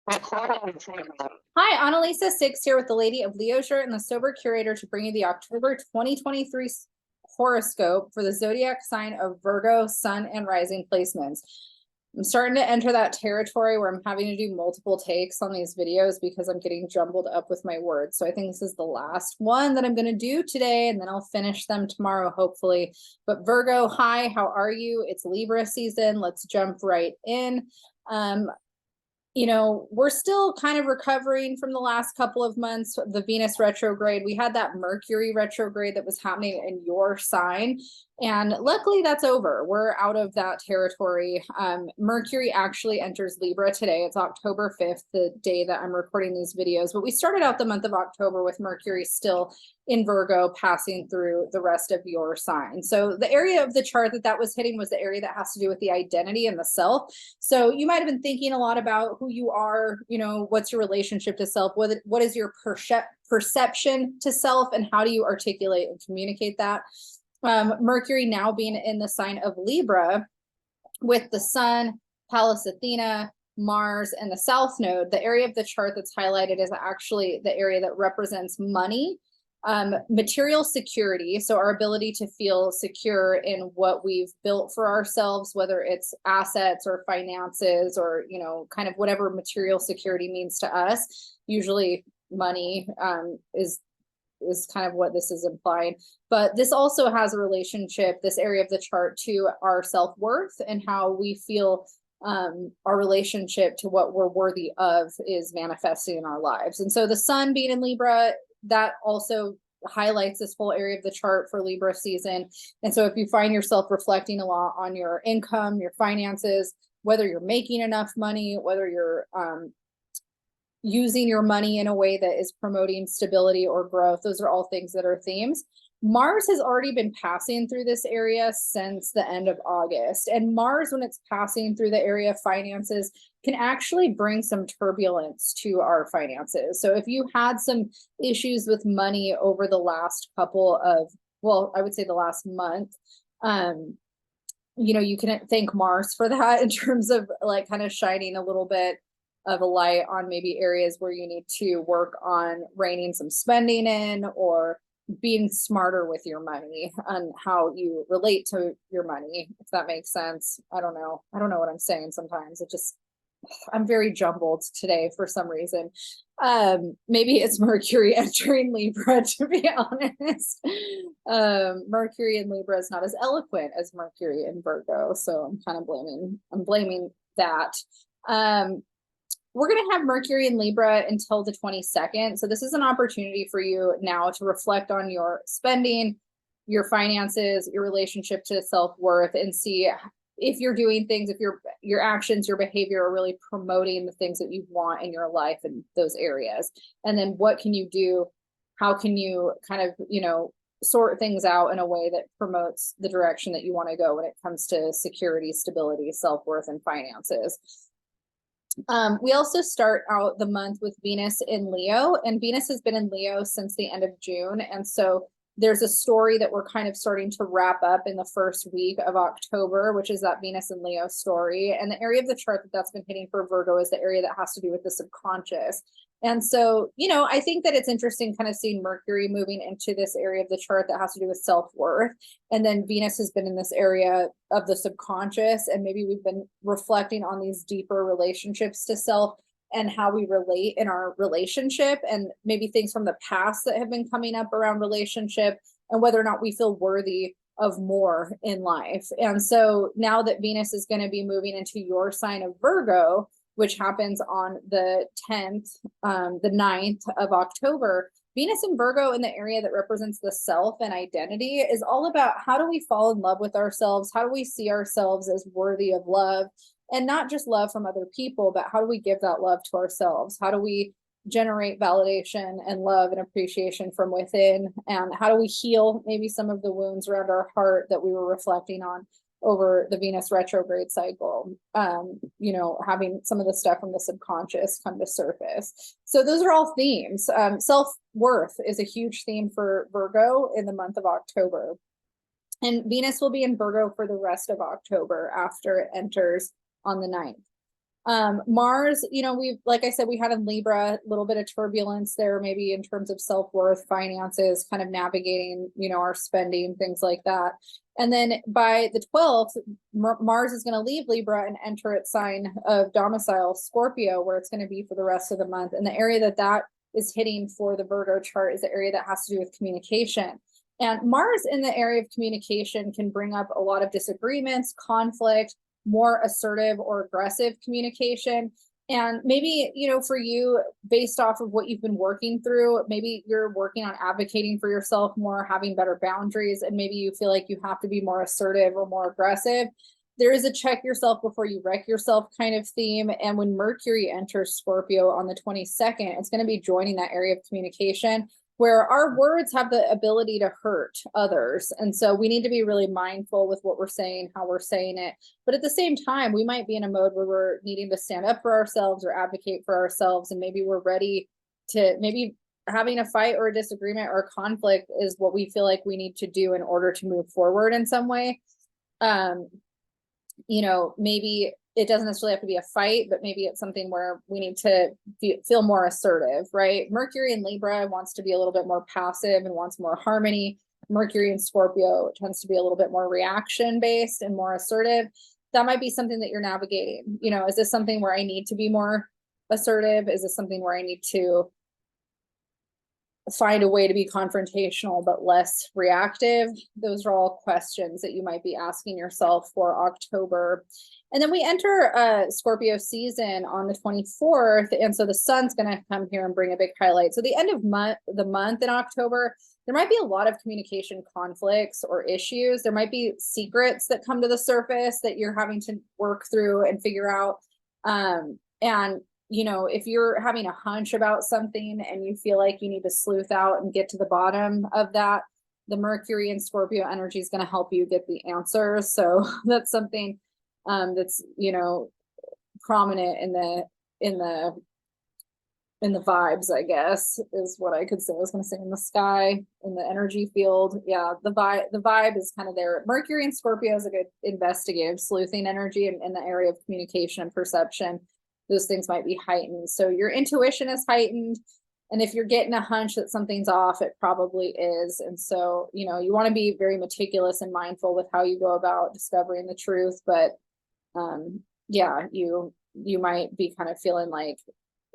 Hi, Analisa Six here with the Lady of Leisure and the Sober Curator to bring you the October 2023 horoscope for the zodiac sign of Virgo, Sun, and Rising placements. I'm starting to enter that territory where I'm having to do multiple takes on these videos because I'm getting jumbled up with my words. So I think this is the last one that I'm going to do today, and then I'll finish them tomorrow, hopefully. But Virgo, hi, how are you? It's Libra season. Let's jump right in. We're still kind of recovering from the last couple of months of the Venus retrograde. We had that Mercury retrograde that was happening in your sign. And luckily that's over. We're out of that territory. Mercury actually enters Libra today. It's October 5th, the day that I'm recording these videos. But we started out the month of October with Mercury still in Virgo, passing through the rest of your sign. So the area of the chart that was hitting was the area that has to do with the identity and the self. So you might have been thinking a lot about who you are, what's your relationship to self, what is your perception to self, and how do you articulate and communicate that? Mercury now being in the sign of Libra with the Sun, Pallas Athena, Mars, and the South Node, the area of the chart that's highlighted is actually the area that represents money, material security, so our ability to feel secure in what we've built for ourselves, whether it's assets or finances or kind of whatever material security means to us. Usually money is kind of what this is implying, but this also has a relationship, this area of the chart, to our self-worth and how we feel our relationship to what we're worthy of is manifesting in our lives. And so the Sun being in Libra, that also highlights this whole area of the chart for Libra season. And so if you find yourself reflecting a lot on your income, your finances, whether you're making enough money, whether you're using your money in a way that is promoting stability or growth, those are all things that are themes. Mars has already been passing through this area since the end of August. And Mars, when it's passing through the area of finances, can actually bring some turbulence to our finances. So if you had some issues with money over the last couple of, well, I would say the last month, you can thank Mars for that in terms of like kind of shining a little bit of a light on maybe areas where you need to work on reining some spending in or being smarter with your money and how you relate to your money, if that makes sense. I don't know what I'm saying sometimes. I'm very jumbled today for some reason. Maybe it's Mercury entering Libra, to be honest. Mercury in Libra is not as eloquent as Mercury in Virgo, so I'm blaming that. We're going to have Mercury in Libra until the 22nd. So this is an opportunity for you now to reflect on your spending, your finances, your relationship to self-worth, and see if you're doing things, if your actions, your behavior are really promoting the things that you want in your life in those areas. And then what can you do? How can you kind of, sort things out in a way that promotes the direction that you want to go when it comes to security, stability, self-worth, and finances. We also start out the month with Venus in Leo, and Venus has been in Leo since the end of June. And so there's a story that we're kind of starting to wrap up in the first week of October, which is that Venus and Leo story. And the area of the chart that's been hitting for Virgo is the area that has to do with the subconscious. And so, I think that it's interesting kind of seeing Mercury moving into this area of the chart that has to do with self-worth. And then Venus has been in this area of the subconscious. And maybe we've been reflecting on these deeper relationships to self and how we relate in our relationship, and maybe things from the past that have been coming up around relationship and whether or not we feel worthy of more in life. And so now that Venus is going to be moving into your sign of Virgo, which happens on the 10th, the 9th of October, Venus in Virgo in the area that represents the self and identity is all about how do we fall in love with ourselves? How do we see ourselves as worthy of love? And not just love from other people, but how do we give that love to ourselves? How do we generate validation and love and appreciation from within? And how do we heal maybe some of the wounds around our heart that we were reflecting on over the Venus retrograde cycle, having some of the stuff from the subconscious come to surface. So those are all themes. Self-worth is a huge theme for Virgo in the month of October. And Venus will be in Virgo for the rest of October after it enters on the 9th. Mars, we've, like I said, we had in Libra, a little bit of turbulence there, maybe in terms of self-worth, finances, kind of navigating, our spending, things like that. And then by the 12th, Mars is going to leave Libra and enter its sign of domicile, Scorpio, where it's going to be for the rest of the month. And the area that is hitting for the Virgo chart is the area that has to do with communication. And Mars in the area of communication can bring up a lot of disagreements, conflict, more assertive or aggressive communication. And maybe, for you, based off of what you've been working through, maybe you're working on advocating for yourself more, having better boundaries, and maybe you feel like you have to be more assertive or more aggressive. There is a check yourself before you wreck yourself kind of theme. And when Mercury enters Scorpio on the 22nd, it's going to be joining that area of communication, where our words have the ability to hurt others. And so we need to be really mindful with what we're saying, how we're saying it. But at the same time, we might be in a mode where we're needing to stand up for ourselves or advocate for ourselves. And maybe we're ready to, maybe having a fight or a disagreement or a conflict is what we feel like we need to do in order to move forward in some way. Maybe it doesn't necessarily have to be a fight, but maybe it's something where we need to feel more assertive, right? Mercury in Libra wants to be a little bit more passive and wants more harmony. Mercury in Scorpio tends to be a little bit more reaction based and more assertive. That might be something that you're navigating. Is this something where I need to be more assertive? Is this something where I need to find a way to be confrontational but less reactive? Those are all questions that you might be asking yourself for October. And then we enter Scorpio season on the 24th. And so the sun's going to come here and bring a big highlight. So the end of the month in October, there might be a lot of communication conflicts or issues. There might be secrets that come to the surface that you're having to work through and figure out. And if you're having a hunch about something and you feel like you need to sleuth out and get to the bottom of that, the Mercury and Scorpio energy is going to help you get the answers. So that's something that's, prominent in the vibes, I guess, is what I could say. I was going to say in the sky, in the energy field. Yeah, the vibe is kind of there. Mercury and Scorpio is a good investigative, sleuthing energy in the area of communication and perception. Those things might be heightened. So your intuition is heightened. And if you're getting a hunch that something's off, it probably is. And so, you want to be very meticulous and mindful with how you go about discovering the truth. But you might be kind of feeling like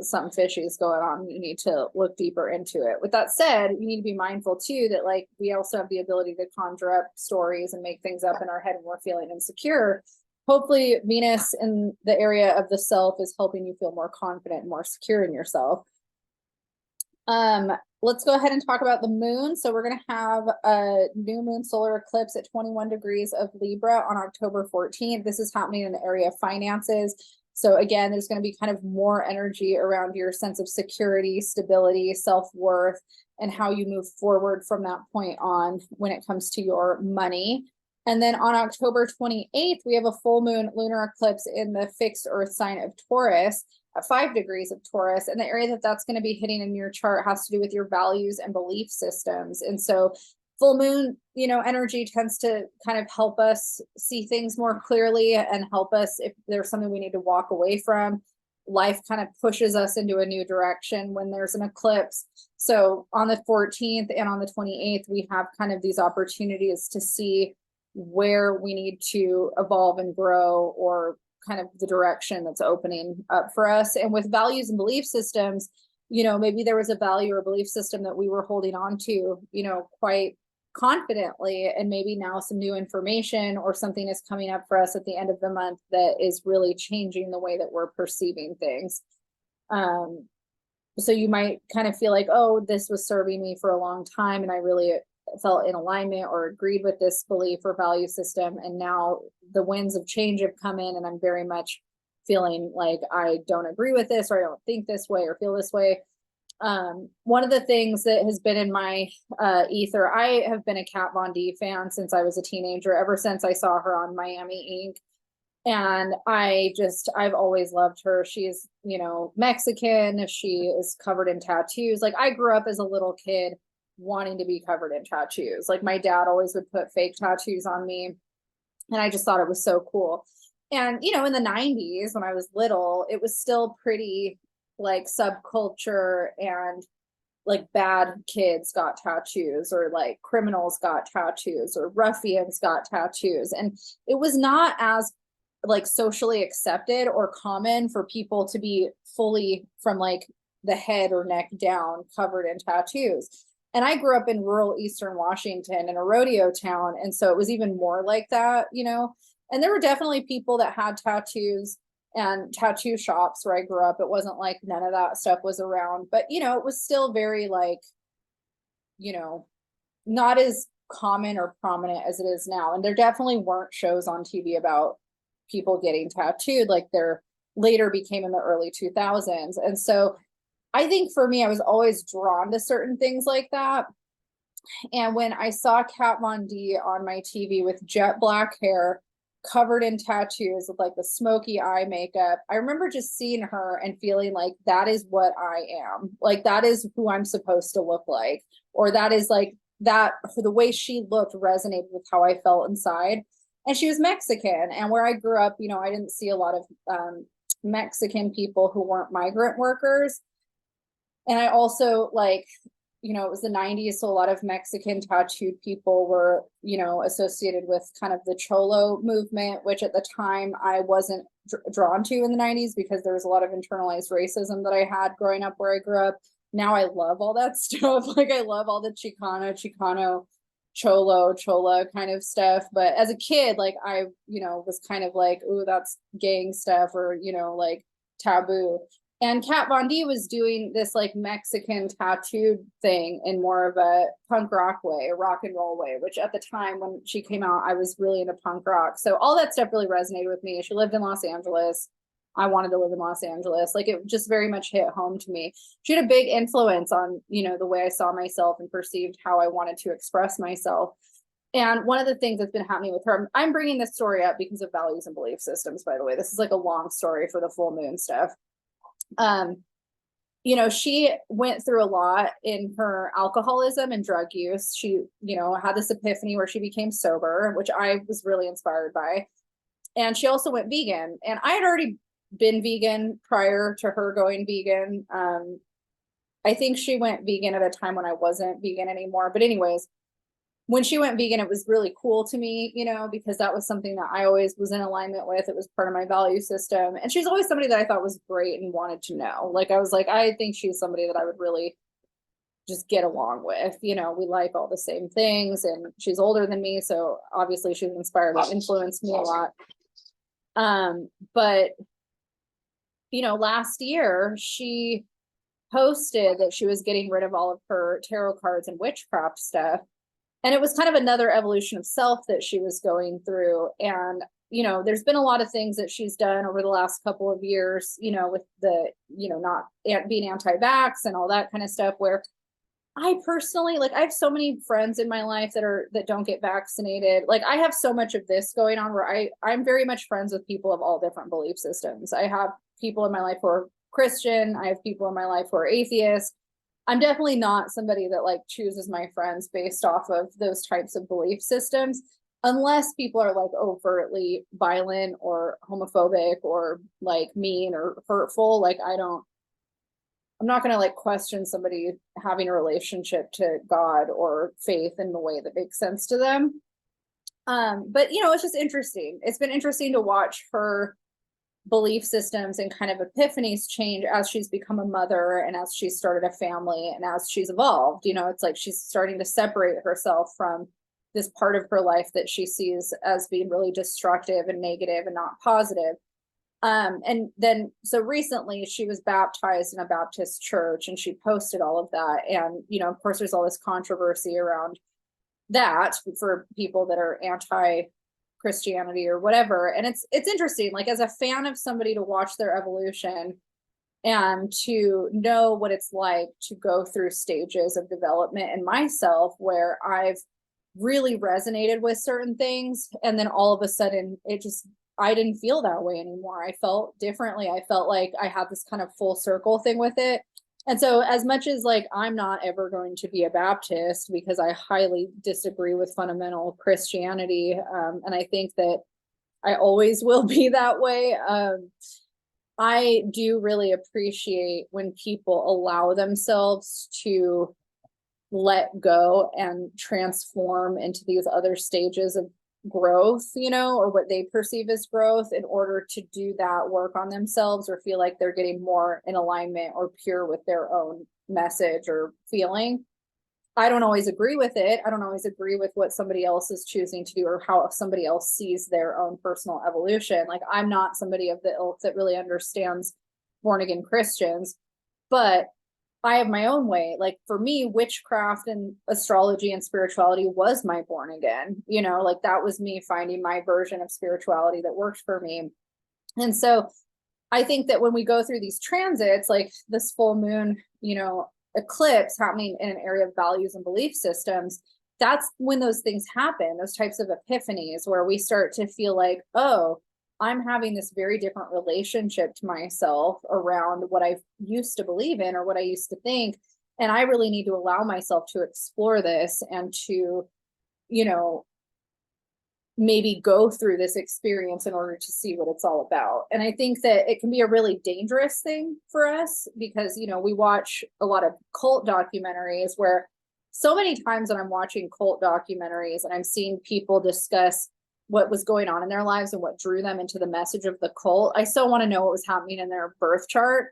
something fishy is going on. You need to look deeper into it. With that said, you need to be mindful too that like we also have the ability to conjure up stories and make things up in our head when we're feeling insecure. Hopefully Venus in the area of the self is helping you feel more confident and more secure in yourself. Let's go ahead and talk about the moon. So we're going to have a new moon solar eclipse at 21 degrees of Libra on October 14th. This is happening in the area of finances. So again, there's going to be kind of more energy around your sense of security, stability, self-worth, and how you move forward from that point on when it comes to your money. And then on October 28th, we have a full moon lunar eclipse in the fixed earth sign of Taurus at 5 degrees of Taurus. And the area that's going to be hitting in your chart has to do with your values and belief systems. And so full moon, energy tends to kind of help us see things more clearly and help us if there's something we need to walk away from. Life kind of pushes us into a new direction when there's an eclipse. So on the 14th and on the 28th, we have kind of these opportunities to see where we need to evolve and grow, or kind of the direction that's opening up for us. And with values and belief systems, maybe there was a value or belief system that we were holding on to, quite confidently, and maybe now some new information or something is coming up for us at the end of the month that is really changing the way that we're perceiving things. So you might kind of feel like, oh, this was serving me for a long time and I really felt in alignment or agreed with this belief or value system, and now the winds of change have come in and I'm very much feeling like I don't agree with this, or I don't think this way or feel this way. One of the things that has been in my ether, I have been a Kat Von D fan since I was a teenager, ever since I saw her on Miami Ink. And I've always loved her. She's, Mexican. She is covered in tattoos. Like, I grew up as a little kid wanting to be covered in tattoos. Like, my dad always would put fake tattoos on me, and I just thought it was so cool. And, in the 90s, when I was little, it was still pretty like subculture, and like bad kids got tattoos, or like criminals got tattoos, or ruffians got tattoos. And it was not as like socially accepted or common for people to be fully from like the head or neck down covered in tattoos. And I grew up in rural Eastern Washington in a rodeo town. And so it was even more like that, and there were definitely people that had tattoos and tattoo shops where I grew up. It wasn't like none of that stuff was around, but it was still very like, you know, not as common or prominent as it is now. And there definitely weren't shows on TV about people getting tattooed like there later became in the early 2000s. And so I think for me, I was always drawn to certain things like that. And when I saw Kat Von D on my TV with jet black hair, covered in tattoos with like the smoky eye makeup, I remember just seeing her and feeling like that is what I am. Like that is who I'm supposed to look like. Or that is like that, the way she looked resonated with how I felt inside. And she was Mexican. And where I grew up, I didn't see a lot of Mexican people who weren't migrant workers. And I also like, it was the 90s, so a lot of Mexican tattooed people were, associated with kind of the Cholo movement, which at the time I wasn't drawn to in the 90s because there was a lot of internalized racism that I had growing up where I grew up. Now I love all that stuff. Like I love all the Chicano, Cholo, Chola kind of stuff. But as a kid, like I, was kind of like, ooh, that's gang stuff, or, like taboo. And Kat Von D was doing this like Mexican tattooed thing in more of a punk rock way, a rock and roll way, which at the time when she came out, I was really into punk rock. So all that stuff really resonated with me. She lived in Los Angeles. I wanted to live in Los Angeles. Like it just very much hit home to me. She had a big influence on, the way I saw myself and perceived how I wanted to express myself. And one of the things that's been happening with her, I'm bringing this story up because of values and belief systems, by the way. This is like a long story for the full moon stuff. She went through a lot in her alcoholism and drug use. She, had this epiphany where she became sober, which I was really inspired by. And she also went vegan. And I had already been vegan prior to her going vegan. I think she went vegan at a time when I wasn't vegan anymore. But anyways, when she went vegan, it was really cool to me, because that was something that I always was in alignment with. It was part of my value system. And she's always somebody that I thought was great and wanted to know. Like, I was like, I think she's somebody that I would really just get along with. We like all the same things, and she's older than me. So obviously she's inspired and influenced me a lot. But, last year she posted that she was getting rid of all of her tarot cards and witchcraft stuff. And it was kind of another evolution of self that she was going through. And, there's been a lot of things that she's done over the last couple of years, with the, not being anti-vax and all that kind of stuff, where I personally, like, I have so many friends in my life that don't get vaccinated. Like, I have so much of this going on where I'm very much friends with people of all different belief systems. I have people in my life who are Christian. I have people in my life who are atheist. I'm definitely not somebody that like chooses my friends based off of those types of belief systems, unless people are like overtly violent or homophobic or like mean or hurtful. Like I'm not going to like question somebody having a relationship to God or faith in the way that makes sense to them. But it's just interesting. It's been interesting to watch her belief systems and kind of epiphanies change as she's become a mother and as she's started a family and as she's evolved. It's like she's starting to separate herself from this part of her life that she sees as being really destructive and negative and not positive. And then so recently she was baptized in a Baptist church, and she posted all of that. And of course there's all this controversy around that for people that are anti Christianity or whatever. And it's interesting, like as a fan of somebody, to watch their evolution and to know what it's like to go through stages of development in myself where I've really resonated with certain things, and then all of a sudden I didn't feel that way anymore. I felt differently. I felt like I had this kind of full circle thing with it. And so as much as like I'm not ever going to be a Baptist because I highly disagree with fundamental Christianity, and I think that I always will be that way. I do really appreciate when people allow themselves to let go and transform into these other stages of growth, you know, or what they perceive as growth, in order to do that work on themselves or feel like they're getting more in alignment or pure with their own message or feeling. I don't always agree with it. I don't always agree with what somebody else is choosing to do or how somebody else sees their own personal evolution. Like, I'm not somebody of the ilk that really understands born again Christians, but I have my own way. Like, for me, witchcraft and astrology and spirituality was my born again, you know, like that was me finding my version of spirituality that worked for me. And so I think that when we go through these transits, like this full moon, you know, eclipse happening in an area of values and belief systems, that's when those things happen, those types of epiphanies where we start to feel like, oh, I'm having this very different relationship to myself around what I used to believe in or what I used to think. And I really need to allow myself to explore this and to, you know, maybe go through this experience in order to see what it's all about. And I think that it can be a really dangerous thing for us because, you know, we watch a lot of cult documentaries where so many times when I'm watching cult documentaries and I'm seeing people discuss what was going on in their lives and what drew them into the message of the cult, I still want to know what was happening in their birth chart,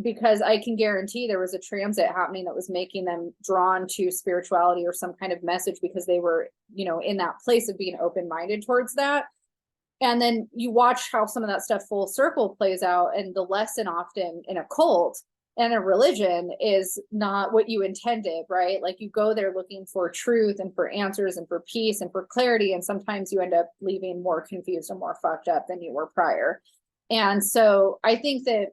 because I can guarantee there was a transit happening that was making them drawn to spirituality or some kind of message because they were, you know, in that place of being open-minded towards that. And then you watch how some of that stuff full circle plays out, and the lesson often in a cult and a religion is not what you intended, right? Like, you go there looking for truth and for answers and for peace and for clarity, and sometimes you end up leaving more confused and more fucked up than you were prior. And so I think that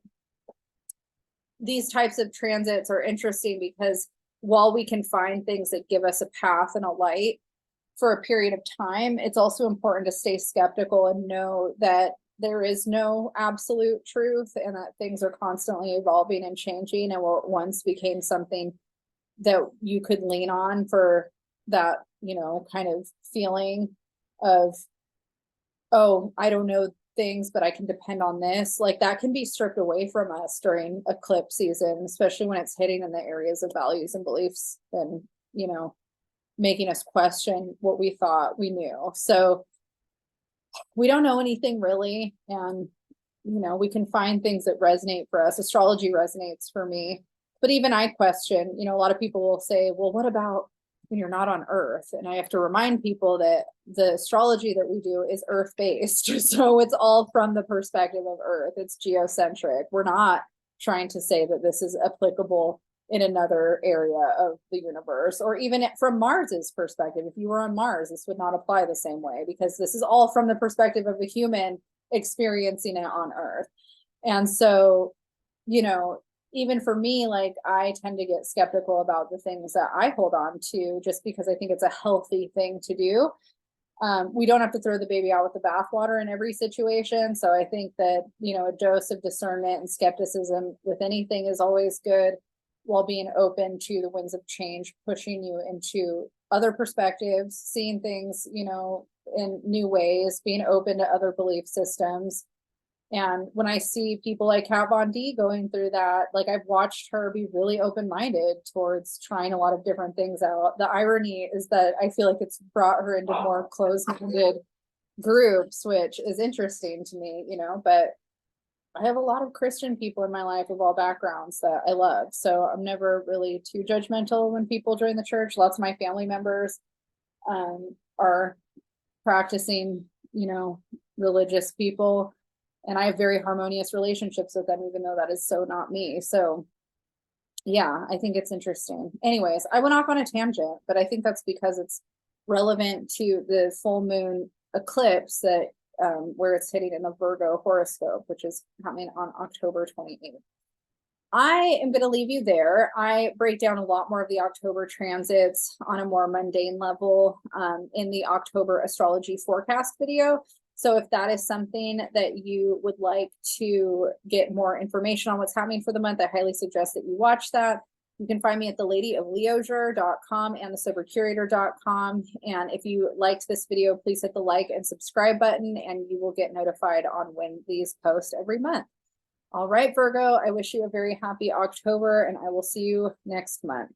these types of transits are interesting because while we can find things that give us a path and a light for a period of time, it's also important to stay skeptical and know that there is no absolute truth and that things are constantly evolving and changing. And what once became something that you could lean on for that, you know, kind of feeling of, oh, I don't know things, but I can depend on this, like that can be stripped away from us during eclipse season, especially when it's hitting in the areas of values and beliefs and, you know, making us question what we thought we knew. So we don't know anything really. And, you know, we can find things that resonate for us. Astrology resonates for me, but even I question, you know, a lot of people will say, well, what about when you're not on Earth? And I have to remind people that the astrology that we do is Earth based. So it's all from the perspective of Earth. It's geocentric. We're not trying to say that this is applicable in another area of the universe, or even from Mars's perspective. If you were on Mars, this would not apply the same way, because this is all from the perspective of a human experiencing it on Earth. And so, you know, even for me, like, I tend to get skeptical about the things that I hold on to just because I think it's a healthy thing to do. We don't have to throw the baby out with the bathwater in every situation. So I think that, you know, a dose of discernment and skepticism with anything is always good, while being open to the winds of change, pushing you into other perspectives, seeing things, you know, in new ways, being open to other belief systems. And when I see people like Kat Von D going through that, like, I've watched her be really open-minded towards trying a lot of different things out. The irony is that I feel like it's brought her into more closed-minded groups, which is interesting to me, you know, but I have a lot of Christian people in my life of all backgrounds that I love. So I'm never really too judgmental when people join the church. Lots of my family members are practicing, you know, religious people, and I have very harmonious relationships with them, even though that is so not me. So yeah, I think it's interesting. Anyways, I went off on a tangent, but I think that's because it's relevant to the full moon eclipse that where it's hitting in the Virgo horoscope, which is happening on October 28th. I am going to leave you there. I break down a lot more of the October transits on a more mundane level in the October astrology forecast video. So if that is something that you would like to get more information on what's happening for the month, I highly suggest that you watch that. You can find me at theladyofleisure.com and thesobercurator.com. And if you liked this video, please hit the like and subscribe button, and you will get notified on when these post every month. All right, Virgo, I wish you a very happy October, and I will see you next month.